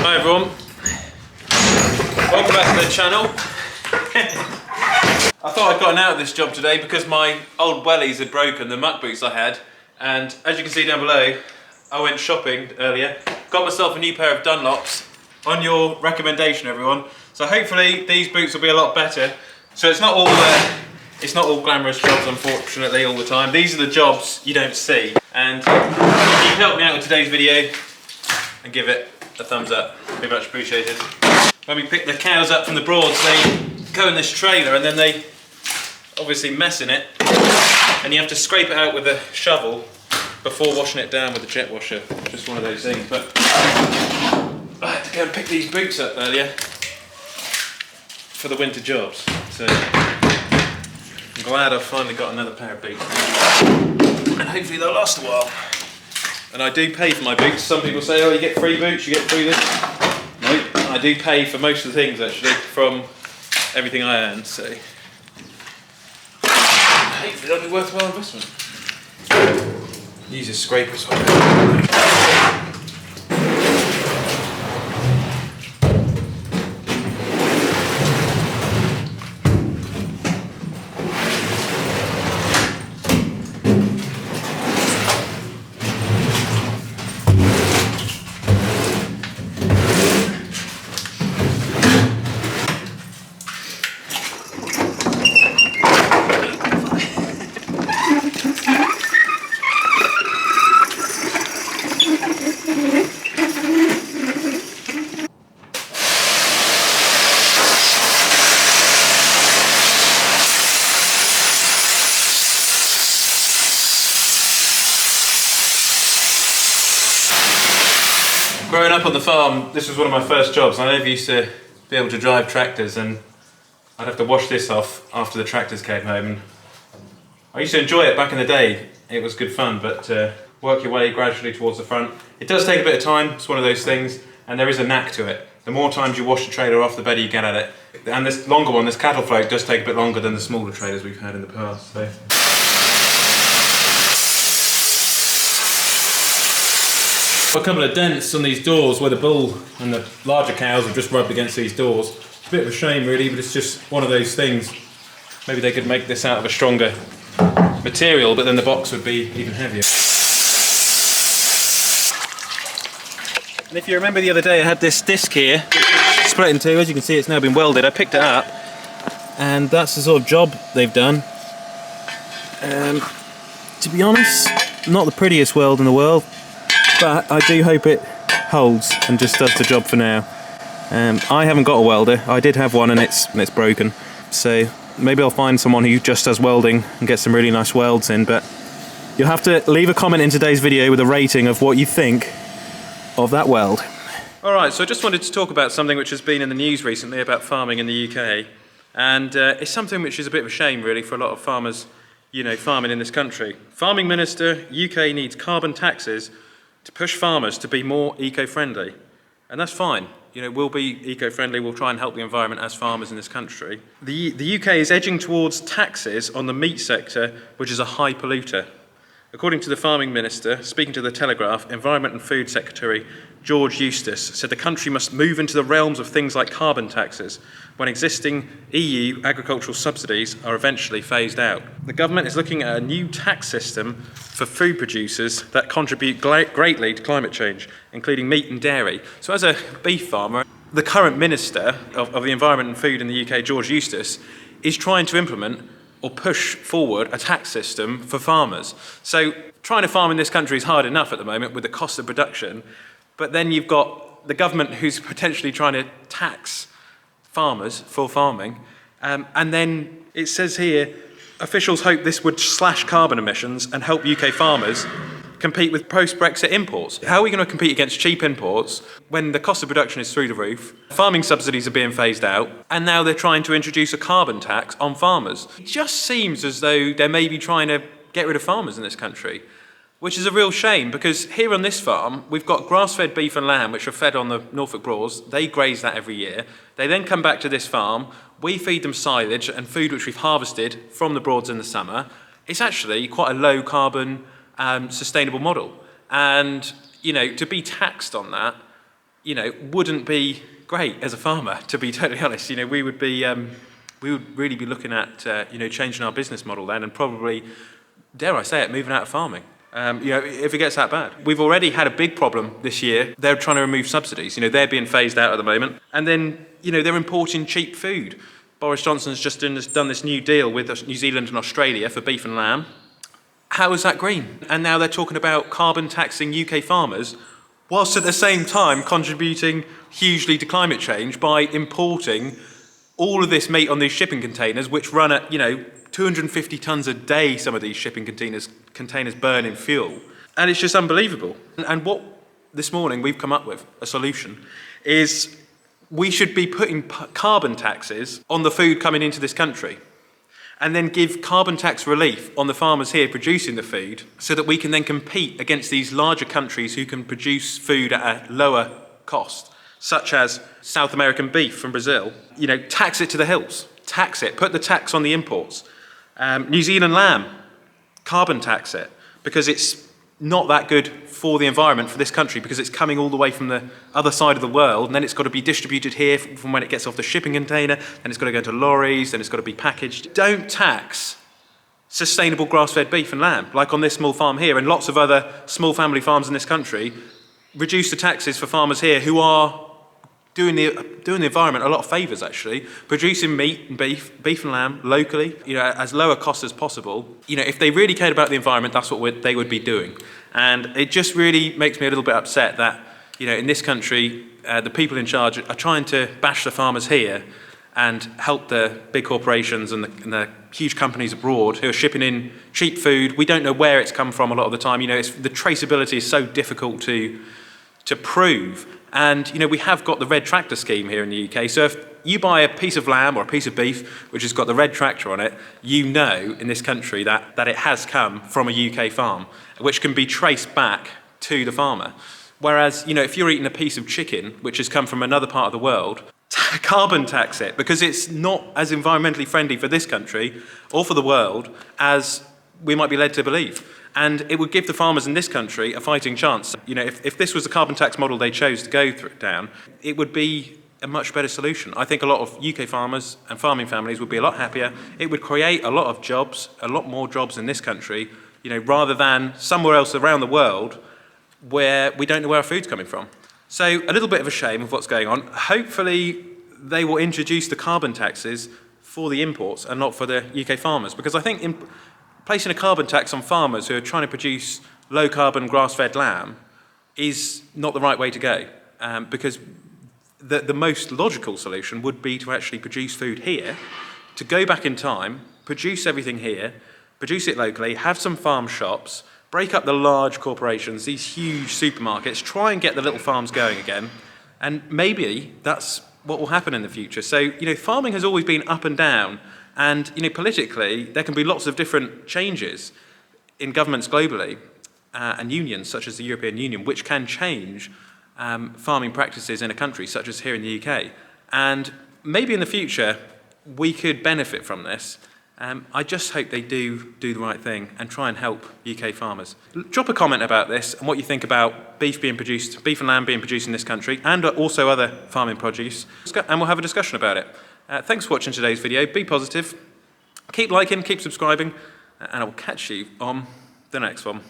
Hi everyone, welcome back to the channel. I thought I'd gotten out of this job today because my old wellies had broken, the muck boots I had, and as you can see down below, I went shopping earlier, got myself a new pair of Dunlops on your recommendation, everyone. So hopefully these boots will be a lot better. So it's not all glamorous jobs, unfortunately, all the time. These are the jobs you don't see, and if you help me out with today's video and give it a thumbs up, be much appreciated. When we pick the cows up from the Broads, they go in this trailer and then they obviously mess in it, and you have to scrape it out with a shovel before washing it down with the jet washer. Just one of those things. But I had to go and pick these boots up earlier for the winter jobs, so I'm glad I've finally got another pair of boots, and hopefully they'll last a while. And I do pay for my boots. Some people say, oh, you get free boots, you get free this. No, I do pay for most of the things actually from everything I earn, so hopefully that'll be worthwhile investment. Use a scraper as well. Growing up on the farm, this was one of my first jobs. I never used to be able to drive tractors, and I'd have to wash this off after the tractors came home. And I used to enjoy it back in the day. It was good fun, but work your way gradually towards the front. It does take a bit of time, it's one of those things, and there is a knack to it. The more times you wash the trailer off, the better you get at it. And this longer one, this cattle float, does take a bit longer than the smaller trailers we've had in the past. So. A couple of dents on these doors where the bull and the larger cows have just rubbed against these doors. It's a bit of a shame really, but it's just one of those things. Maybe they could make this out of a stronger material, but then the box would be even heavier. And if you remember the other day, I had this disc here, split in two. As you can see, it's now been welded. I picked it up, and that's the sort of job they've done. To be honest, not the prettiest weld in the world, but I do hope it holds and just does the job for now. I haven't got a welder. I did have one and it's broken. So maybe I'll find someone who just does welding and get some really nice welds in, but you'll have to leave a comment in today's video with a rating of what you think of that weld. Alright, so I just wanted to talk about something which has been in the news recently about farming in the UK, and it's something which is a bit of a shame really for a lot of farmers, you know, farming in this country. Farming Minister, UK needs carbon taxes to push farmers to be more eco-friendly. And that's fine. You know, we'll be eco-friendly, we'll try and help the environment as farmers in this country. The UK is edging towards taxes on the meat sector, which is a high polluter. According to the Farming Minister, speaking to the Telegraph, Environment and Food Secretary George Eustace said the country must move into the realms of things like carbon taxes when existing EU agricultural subsidies are eventually phased out. The government is looking at a new tax system for food producers that contribute greatly to climate change, including meat and dairy. So as a beef farmer, the current Minister of the Environment and Food in the UK, George Eustace, is trying to implement or push forward a tax system for farmers. So trying to farm in this country is hard enough at the moment with the cost of production, but then you've got the government who's potentially trying to tax farmers for farming, and then it says here, officials hope this would slash carbon emissions and help UK farmers compete with post-Brexit imports. How are we going to compete against cheap imports when the cost of production is through the roof, farming subsidies are being phased out, and now they're trying to introduce a carbon tax on farmers? It just seems as though they may be trying to get rid of farmers in this country, which is a real shame, because here on this farm, we've got grass-fed beef and lamb, which are fed on the Norfolk Broads. They graze that every year. They then come back to this farm. We feed them silage and food which we've harvested from the Broads in the summer. It's actually quite a low-carbon, sustainable model. And, you know, to be taxed on that wouldn't be great as a farmer, to be totally honest. We would really be looking at, changing our business model then, and probably, dare I say it, moving out of farming. If it gets that bad. We've already had a big problem this year. They're trying to remove subsidies. They're being phased out at the moment. And then, they're importing cheap food. Boris Johnson's just done this new deal with New Zealand and Australia for beef and lamb. How is that green? And now they're talking about carbon taxing UK farmers, whilst at the same time contributing hugely to climate change by importing all of this meat on these shipping containers, which run at, 250 tonnes a day, some of these shipping containers burn in fuel. And it's just unbelievable. And what this morning we've come up with, a solution, is we should be putting carbon taxes on the food coming into this country, and then give carbon tax relief on the farmers here producing the food, so that we can then compete against these larger countries who can produce food at a lower cost, such as South American beef from Brazil. Tax it to the hills. Tax it. Put the tax on the imports. New Zealand lamb, carbon tax it, because it's not that good for the environment for this country, because it's coming all the way from the other side of the world, and then it's got to be distributed here from when it gets off the shipping container, then it's got to go into lorries, then it's got to be packaged. Don't tax sustainable grass-fed beef and lamb, like on this small farm here, and lots of other small family farms in this country. Reduce the taxes for farmers here who are doing the environment a lot of favours, actually, producing meat and beef and lamb locally, as low a cost as possible. If they really cared about the environment, that's what they would be doing. And it just really makes me a little bit upset that, in this country, the people in charge are trying to bash the farmers here and help the big corporations and the huge companies abroad who are shipping in cheap food. We don't know where it's come from a lot of the time. The traceability is so difficult to prove. And, we have got the red tractor scheme here in the UK. So if you buy a piece of lamb or a piece of beef which has got the red tractor on it, in this country that it has come from a UK farm, which can be traced back to the farmer. Whereas, if you're eating a piece of chicken which has come from another part of the world, carbon tax it, because it's not as environmentally friendly for this country or for the world as we might be led to believe. And it would give the farmers in this country a fighting chance. If this was the carbon tax model they chose to go down, it would be a much better solution. I think a lot of UK farmers and farming families would be a lot happier. It would create a lot of jobs, a lot more jobs in this country, rather than somewhere else around the world where we don't know where our food's coming from. So a little bit of a shame of what's going on. Hopefully they will introduce the carbon taxes for the imports and not for the UK farmers, because I think placing a carbon tax on farmers who are trying to produce low-carbon grass-fed lamb is not the right way to go, because the most logical solution would be to actually produce food here, to go back in time, produce everything here, produce it locally, have some farm shops, break up the large corporations, these huge supermarkets, try and get the little farms going again, and maybe that's what will happen in the future. So, farming has always been up and down. And, politically, there can be lots of different changes in governments globally and unions, such as the European Union, which can change farming practices in a country, such as here in the UK. And maybe in the future, we could benefit from this. I just hope they do the right thing and try and help UK farmers. Drop a comment about this and what you think about beef and lamb being produced in this country, and also other farming produce, and we'll have a discussion about it. Thanks for watching today's video. Be positive, keep liking, keep subscribing, and I will catch you on the next one.